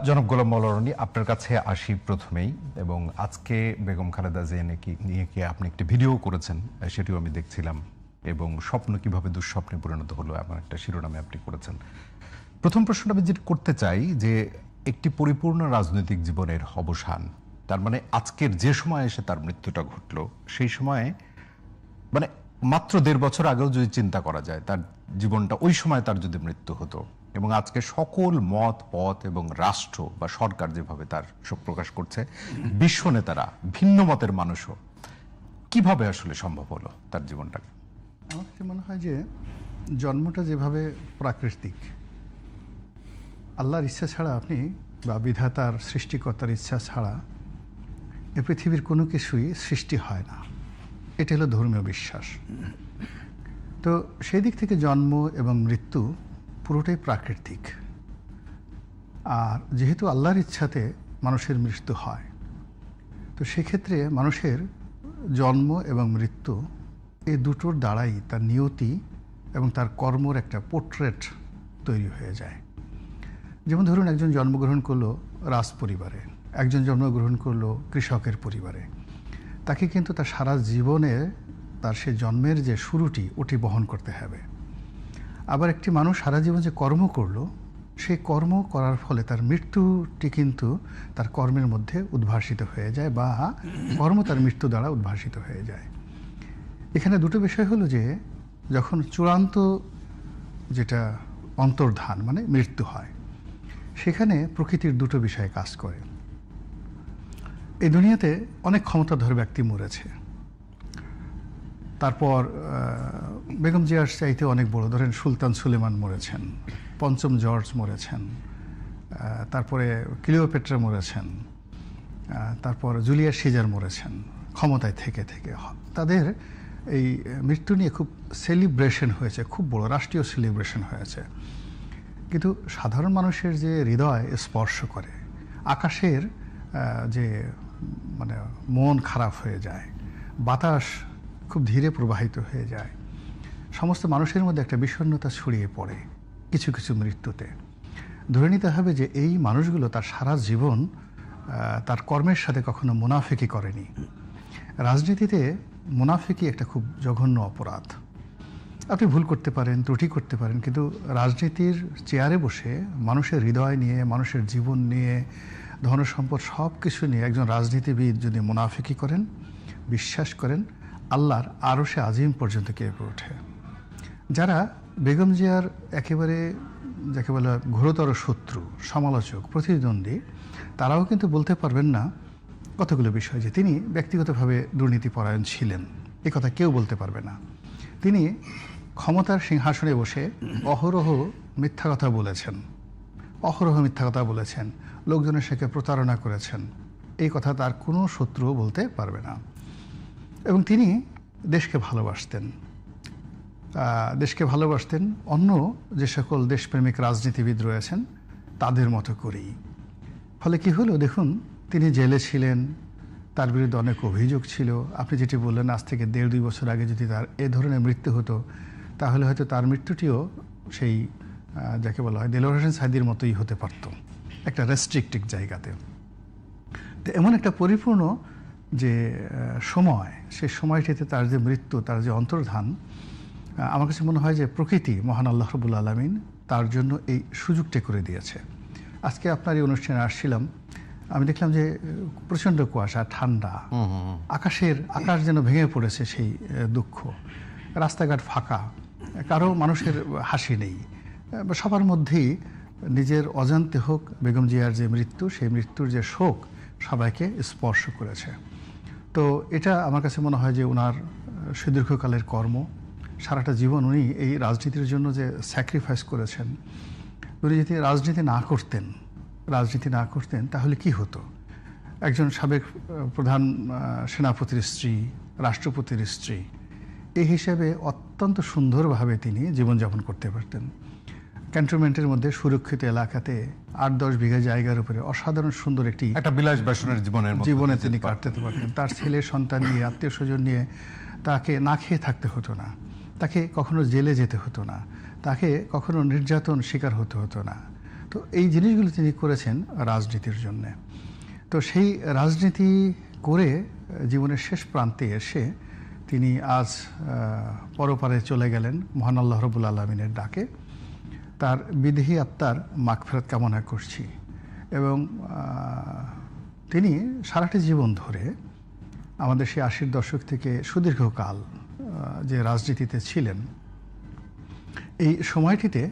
জনাব গোলাম মাওলা রনি, আপনার কাছে আসি প্রথমেই। এবং আজকে বেগম খালেদা জিয়াকে নিয়ে কি আপনি একটি ভিডিও করেছেন, সেটিও আমি দেখছিলাম। এবং স্বপ্ন কিভাবে দুঃস্বপ্নে পরিণত হলো এমন একটা শিরোনামে আপনি করেছেন। প্রথম প্রশ্নটা আমি যেটা করতে চাই যে একটি পরিপূর্ণ রাজনৈতিক জীবনের অবসান, তার মানে আজকের যে সময় এসে তার মৃত্যুটা ঘটলো, সেই সময়ে মানে মাত্র ১.৫ বছর আগেও যদি চিন্তা করা যায় তার জীবনটা, ওই সময় তার যদি মৃত্যু হতো, এবং আজকে সকল মত পথ এবং রাষ্ট্র বা সরকার যেভাবে তার শোক প্রকাশ করছে, বিশ্ব নেতারা, ভিন্ন মতের মানুষও, কিভাবে আসলে সম্ভব হলো তার জীবনটাকে? আমার কাছে মনে হয় যে জন্মটা যেভাবে প্রাকৃতিক, আল্লাহর ইচ্ছা ছাড়া আপনি বা বিধাতার সৃষ্টিকর্তার ইচ্ছা ছাড়া এ পৃথিবীর কোনো কিছুই সৃষ্টি হয় না। এটা হলো ধর্মীয় বিশ্বাস। তো সেই দিক থেকে জন্ম এবং মৃত্যু পুরোটাই প্রাকৃতিক। আর যেহেতু আল্লাহর ইচ্ছাতে মানুষের মৃত্যু হয়, তো সেক্ষেত্রে মানুষের জন্ম এবং মৃত্যু এই দুটোর দ্বারাই তার নিয়তি এবং তার কর্মর একটা পোর্ট্রেট তৈরি হয়ে যায়। যেমন ধরুন, একজন জন্মগ্রহণ করলো রাজ পরিবারে, একজন জন্মগ্রহণ করলো কৃষকের পরিবারে, তাকে কিন্তু তার সারা জীবনে তার সে জন্মের যে শুরুটি ওটি বহন করতে হবে। আবার একটি মানুষ সারা জীবন যে কর্ম করলো, সেই কর্ম করার ফলে তার মৃত্যুটি কিন্তু তার কর্মের মধ্যে উদ্ভাসিত হয়ে যায়, বা কর্ম তার মৃত্যু দ্বারা উদ্ভাসিত হয়ে যায়। এখানে দুটো বিষয় হলো যে যখন চূড়ান্ত যেটা অন্তর্ধান মানে মৃত্যু হয়, সেখানে প্রকৃতির দুটো বিষয় কাজ করে। এই দুনিয়াতে অনেক ক্ষমতাধর ব্যক্তি মরেছে, তারপর বেগম জিয়ার চাইতে অনেক বড়, ধরেন সুলতান সুলেমান মরেছেন, পঞ্চম জর্জ মরেছেন, তারপরে ক্লিওপেট্রা মরেছেন, তারপর জুলিয়াস সিজার মরেছেন ক্ষমতায় থেকে থেকে। তাদের এই মৃত্যু নিয়ে খুব সেলিব্রেশন হয়েছে, খুব বড় রাষ্ট্রীয় সেলিব্রেশন হয়েছে। কিন্তু সাধারণ মানুষের যে হৃদয় স্পর্শ করে, আকাশের যে মানে মন খারাপ হয়ে যায়, বাতাস খুব ধীরে প্রবাহিত হয়ে যায়, সমস্ত মানুষের মধ্যে একটা বিষণ্ণতা ছড়িয়ে পড়ে কিছু কিছু মৃত্যুতে। ধরে নিতে হবে যে এই মানুষগুলো তার সারা জীবন তার কর্মের সাথে কখনো মুনাফিকি করেনি। রাজনীতিতে মুনাফিকি একটা খুব জঘন্য অপরাধ। আপনি ভুল করতে পারেন, ত্রুটি করতে পারেন, কিন্তু রাজনীতির চেয়ারে বসে মানুষের হৃদয় নিয়ে, মানুষের জীবন নিয়ে, ধনসম্পদ সব কিছু নিয়ে একজন রাজনীতিবিদ যদি মুনাফিকি করেন, বিশ্বাস করেন, আল্লাহর আরশে আজিম পর্যন্ত কেঁপে ওঠে। যারা বেগম জিয়ার একেবারে যাকে বলা ঘোরতর শত্রু, সমালোচক, প্রতিদ্বন্দ্বী, তারাও কিন্তু বলতে পারবেন না কতগুলো বিষয় যে তিনি ব্যক্তিগতভাবে দুর্নীতিপরায়ণ ছিলেন, এ কথা কেউ বলতে পারবে না। তিনি ক্ষমতার সিংহাসনে বসে অহরহ মিথ্যা কথা বলেছেন, অহরহ মিথ্যা কথা বলেছেন, লোকজনের সাথে প্রতারণা করেছেন, এই কথা তার কোনো শত্রুও বলতে পারবে না। এবং তিনি দেশকে ভালোবাসতেন, দেশকে ভালোবাসতেন অন্য যে সকল দেশপ্রেমিক রাজনীতিবিদ রয়েছেন তাদের মতো করেই। ফলে কি হলো দেখুন, তিনি জেলে ছিলেন, তার বিরুদ্ধে অনেক অভিযোগ ছিল। আপনি যেটি বললেন, আজ থেকে ১.৫-২ বছর আগে যদি তার এ ধরনের মৃত্যু হতো, তাহলে হয়তো তার মৃত্যুটিও সেই যাকে বলা হয় দেলোয়ার হোসেন সাঈদীর মতোই হতে পারত, একটা রেস্ট্রিক্টেড জায়গাতে। তো এমন একটা পরিপূর্ণ যে সময়, সেই সময়টিতে তার যে মৃত্যু, তার যে অন্তর্ধান, আমার কাছে মনে হয় যে প্রকৃতি, মহান আল্লাহ রাব্বুল আলামিন তার জন্য এই সুযোগটা করে দিয়েছে। আজকে আপনার এই অনুষ্ঠানে আসছিলাম, আমি দেখলাম যে প্রচণ্ড কুয়াশা, ঠান্ডা, আকাশ যেন ভেঙে পড়েছে সেই দুঃখ, রাস্তাঘাট ফাঁকা, কারো মানুষের হাসি নেই। সবার মধ্যেই নিজের অজান্তে হোক বেগম জিয়ার যে মৃত্যু, সেই মৃত্যুর যে শোক সবাইকে স্পর্শ করেছে। তো এটা আমার কাছে মনে হয় যে ওনার সুদীর্ঘকালের কর্ম, সারাটা জীবন উনি এই রাজনীতির জন্য যে স্যাক্রিফাইস করেছেন। উনি যদি রাজনীতি না করতেন তাহলে কি হতো? একজন সাবেক প্রধান সেনাপতির স্ত্রী, রাষ্ট্রপতির স্ত্রী, এই হিসেবে অত্যন্ত সুন্দরভাবে তিনি জীবনযাপন করতে পারতেন। ক্যান্টনমেন্টের মধ্যে সুরক্ষিত এলাকাতে ৮-১০ বিঘা জায়গার উপরে অসাধারণ সুন্দর একটা বিলাস বাসনের জীবনে তিনি কাটাতে পারতেন। তার ছেলে সন্তান নিয়ে, আত্মীয় স্বজন নিয়ে তাকে না খেয়ে থাকতে হতো না, তাকে কখনো জেলে যেতে হতো না, তাকে কখনো নির্যাতন শিকার হতে হতো না। তো তো এই জিনিসগুলো তিনি করেছেন রাজনীতির জন্যে। তো সেই রাজনীতি করে জীবনের শেষ প্রান্তে এসে তিনি আজ পরপারে চলে গেলেন মহান আল্লাহ রবুল আলমিনের ডাকে। তার বিদেহী আত্মার মাগফিরাত কামনা করছি। এবং তিনি সারাটি জীবন ধরে আমাদের সেই 80-র দশক থেকে সুদীর্ঘকাল যে রাজনীতিতে ছিলেন, এই সময়টিতে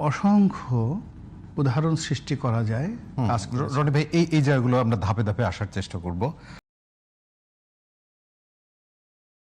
অসংখ্য উদাহরণ সৃষ্টি করা যায় কাজ করেছেন। রনি ভাই, এই জায়গাগুলো আমরা ধাপে ধাপে আসার চেষ্টা করব।